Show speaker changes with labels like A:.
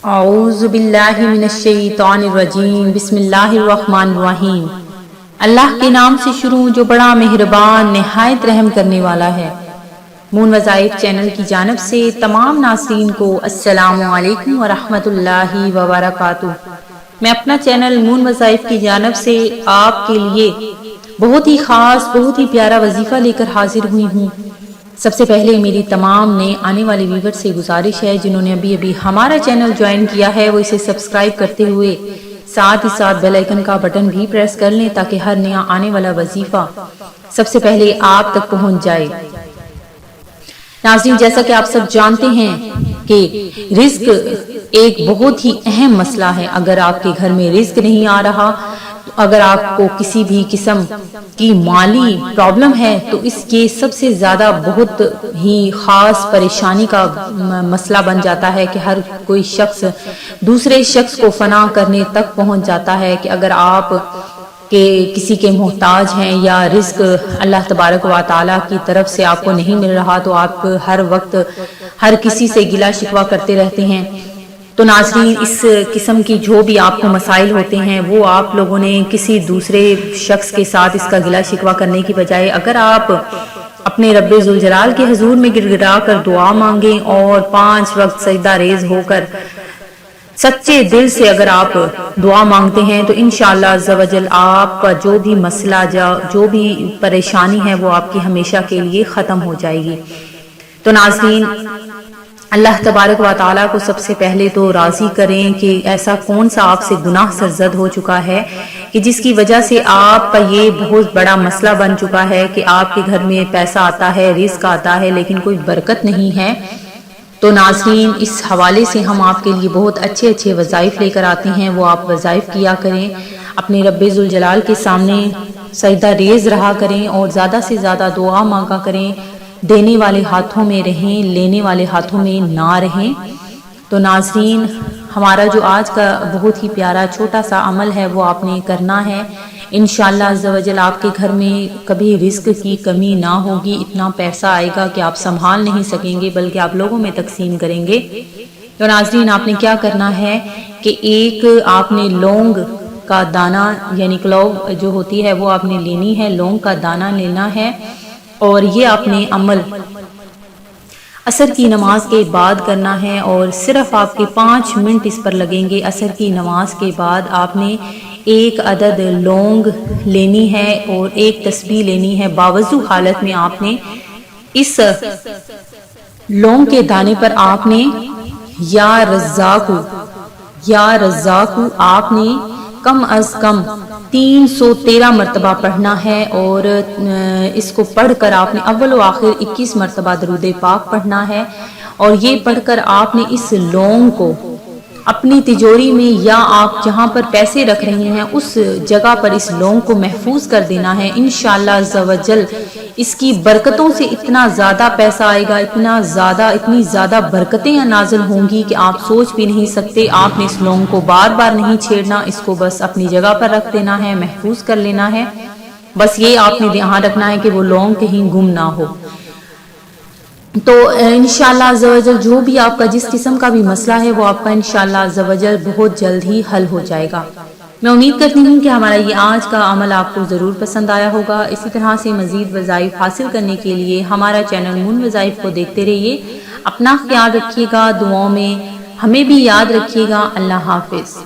A: اعوذ باللہ من الشیطان الرجیم، بسم اللہ الرحمن الرحیم۔ اللہ کے نام سے شروع جو بڑا مہربان نہایت رحم کرنے والا ہے۔ مون وظائف چینل کی جانب سے تمام ناظرین کو السلام علیکم ورحمۃ اللہ وبرکاتہ۔ میں اپنا چینل مون وظائف کی جانب سے آپ کے لیے بہت ہی خاص، بہت ہی پیارا وظیفہ لے کر حاضر ہوئی ہوں۔ سب سے پہلے میری تمام نئے آنے والے ویور سے گزارش ہے جنہوں نے ابھی ہمارا چینل جوائن کیا ہے وہ اسے سبسکرائب کرتے ہوئے ساتھ ہی ساتھ بیل آئیکن کا بٹن بھی پریس کر لیں تاکہ ہر نیا آنے والا وظیفہ سب سے پہلے آپ تک پہنچ جائے۔ ناظرین، جیسا کہ آپ سب جانتے ہیں کہ رزق ایک بہت ہی اہم مسئلہ ہے۔ اگر آپ کے گھر میں رزق نہیں آ رہا، اگر آپ کو کسی بھی قسم کی مالی پرابلم ہے تو اس کے سب سے زیادہ بہت ہی خاص پریشانی کا مسئلہ بن جاتا ہے کہ ہر کوئی شخص دوسرے شخص کو فنا کرنے تک پہنچ جاتا ہے کہ اگر آپ کہ کسی کے محتاج ہیں یا رزق اللہ تبارک و تعالیٰ کی طرف سے آپ کو نہیں مل رہا تو آپ ہر وقت ہر کسی سے گلہ شکوہ کرتے رہتے ہیں۔ تو ناظرین، اس قسم کی جو بھی آپ کو مسائل ہوتے ہیں وہ آپ لوگوں نے کسی دوسرے شخص کے ساتھ اس کا گلہ شکوہ کرنے کی بجائے اگر آپ اپنے رب ذوالجلال کے حضور میں گڑ گڑا کر دعا مانگیں اور 5 وقت سجدہ ریز ہو کر سچے دل سے اگر آپ دعا مانگتے ہیں تو انشاءاللہ عز و جل آپ کا جو بھی مسئلہ جو بھی پریشانی ہے وہ آپ کی ہمیشہ کے لیے ختم ہو جائے گی۔ تو ناظرین، اللہ تبارک و تعالیٰ کو سب سے پہلے تو راضی کریں کہ ایسا کون سا آپ سے گناہ سرزد ہو چکا ہے کہ جس کی وجہ سے آپ کا یہ بہت بڑا مسئلہ بن چکا ہے کہ آپ کے گھر میں پیسہ آتا ہے، رزق آتا ہے لیکن کوئی برکت نہیں ہے۔ تو ناظرین، اس حوالے سے ہم آپ کے لیے بہت اچھے وظائف لے کر آتے ہیں، وہ آپ وظائف کیا کریں، اپنے رب ذوالجلال کے سامنے سجدہ ریز رہا کریں اور زیادہ سے زیادہ دعا مانگا کریں۔ دینے والے ہاتھوں میں رہیں، لینے والے ہاتھوں میں نہ رہیں۔ تو ناظرین، ہمارا جو آج کا بہت ہی پیارا چھوٹا سا عمل ہے وہ آپ نے کرنا ہے۔ انشاءاللہ عز و جل آپ کے گھر میں کبھی رزق کی کمی نہ ہوگی، اتنا پیسہ آئے گا کہ آپ سنبھال نہیں سکیں گے بلکہ آپ لوگوں میں تقسیم کریں گے۔ تو ناظرین، آپ نے کیا کرنا ہے کہ ایک آپ نے لونگ کا دانہ یعنی کلوو جو ہوتی ہے وہ آپ نے لینی ہے، لونگ کا دانہ لینا ہے اور یہ آپ نے عمل عصر کی نماز کے بعد کرنا ہے اور صرف آپ کے 5 منٹ اس پر لگیں گے۔ عصر کی نماز کے بعد آپ نے 1 عدد لونگ لینی ہے اور 1 تسبیح لینی ہے۔ باوضو حالت میں آپ نے اس لونگ کے دانے پر آپ نے یا رزاق آپ نے کم از کم 313 مرتبہ پڑھنا ہے اور اس کو پڑھ کر آپ نے اول و آخر 21 مرتبہ درود پاک پڑھنا ہے اور یہ پڑھ کر آپ نے اس لونگ کو اپنی تجوری میں یا آپ جہاں پر پیسے رکھ رہے ہیں اس جگہ پر اس لونگ کو محفوظ کر دینا ہے۔ انشاءاللہ عز و جل اس کی برکتوں سے اتنا زیادہ پیسہ آئے گا، اتنی زیادہ برکتیں نازل ہوں گی کہ آپ سوچ بھی نہیں سکتے۔ آپ نے اس لونگ کو بار بار نہیں چھیڑنا، اس کو بس اپنی جگہ پر رکھ دینا ہے، محفوظ کر لینا ہے۔ بس یہ آپ نے دھیان رکھنا ہے کہ وہ لونگ کہیں گم نہ ہو۔ تو انشاءاللہ عز و جل جو بھی آپ کا جس قسم کا بھی مسئلہ ہے وہ آپ کا انشاءاللہ عز و جل بہت جلد ہی حل ہو جائے گا۔ میں امید کرتی ہوں کہ ہمارا یہ آج کا عمل آپ کو ضرور پسند آیا ہوگا۔ اسی طرح سے مزید وظائف حاصل کرنے کے لیے ہمارا چینل مون وظائف کو دیکھتے رہیے۔ اپنا خیال رکھیے گا، دعاؤں میں ہمیں بھی یاد رکھیے گا۔ اللہ حافظ۔